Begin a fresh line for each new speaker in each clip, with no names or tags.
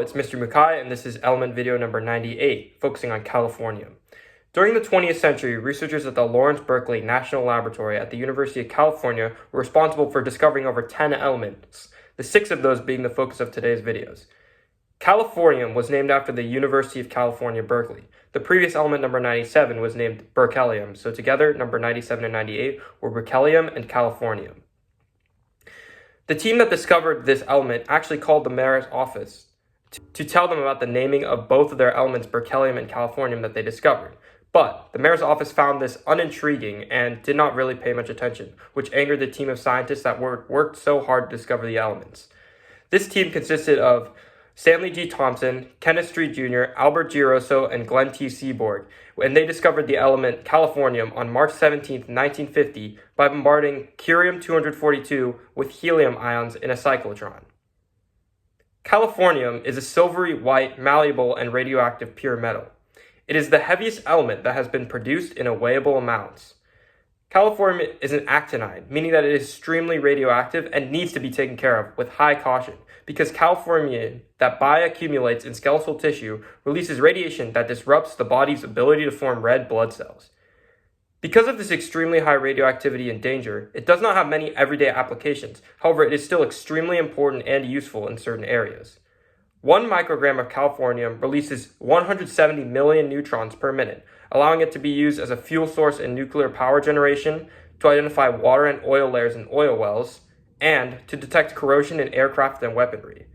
it's Mr. Mukai, and this is element video number 98, focusing on californium. During the 20th century, researchers at the Lawrence Berkeley National Laboratory at the University of California were responsible for discovering over 10 elements, the 6 of those being the focus of today's videos. Californium was named after the University of California, Berkeley. The previous element, number 97, was named berkelium, so together, number 97 and 98 were berkelium and californium. The team that discovered this element actually called the mayor's office to tell them about the naming of both of their elements, berkelium and californium, that they discovered. But the mayor's office found this unintriguing and did not really pay much attention, which angered the team of scientists that worked so hard to discover the elements. This team consisted of Stanley G. Thompson, Kenneth Street Jr., Albert G. Rosso, and Glenn T. Seaborg, and they discovered the element californium on March 17, 1950, by bombarding curium-242 with helium ions in a cyclotron. Californium is a silvery white, malleable, and radioactive pure metal. It is the heaviest element that has been produced in weighable amounts. Californium is an actinide, meaning that it is extremely radioactive and needs to be taken care of with high caution, because californium that bioaccumulates in skeletal tissue releases radiation that disrupts the body's ability to form red blood cells. Because of this extremely high radioactivity and danger, it does not have many everyday applications. However, it is still extremely important and useful in certain areas. 1 microgram of californium releases 170 million neutrons per minute, allowing it to be used as a fuel source in nuclear power generation, to identify water and oil layers in oil wells, and to detect corrosion in aircraft and weaponry.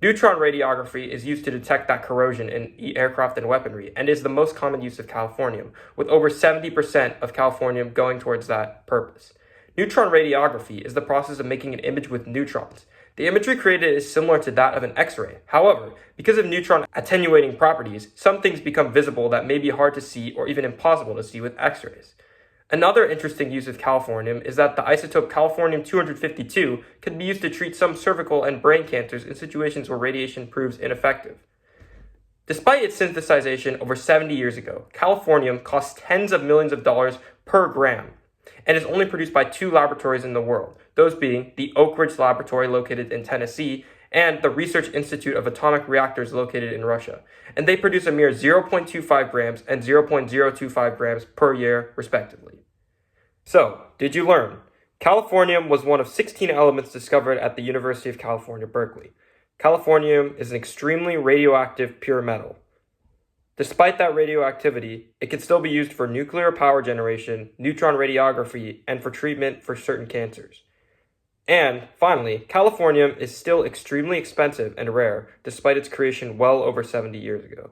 Neutron radiography is used to detect that corrosion in aircraft and weaponry, and is the most common use of californium, with over 70% of californium going towards that purpose. Neutron radiography is the process of making an image with neutrons. The imagery created is similar to that of an X-ray. However, because of neutron attenuating properties, some things become visible that may be hard to see or even impossible to see with X-rays. Another interesting use of californium is that the isotope californium-252 can be used to treat some cervical and brain cancers in situations where radiation proves ineffective. Despite its synthesization over 70 years ago, californium costs tens of millions of dollars per gram, and is only produced by 2 laboratories in the world, those being the Oak Ridge Laboratory located in Tennessee and the Research Institute of Atomic Reactors located in Russia, and they produce a mere 0.25 grams and 0.025 grams per year, respectively. So, did you learn? Californium was one of 16 elements discovered at the University of California, Berkeley. Californium is an extremely radioactive pure metal. Despite that radioactivity, it can still be used for nuclear power generation, neutron radiography, and for treatment for certain cancers. And, finally, californium is still extremely expensive and rare, despite its creation well over 70 years ago.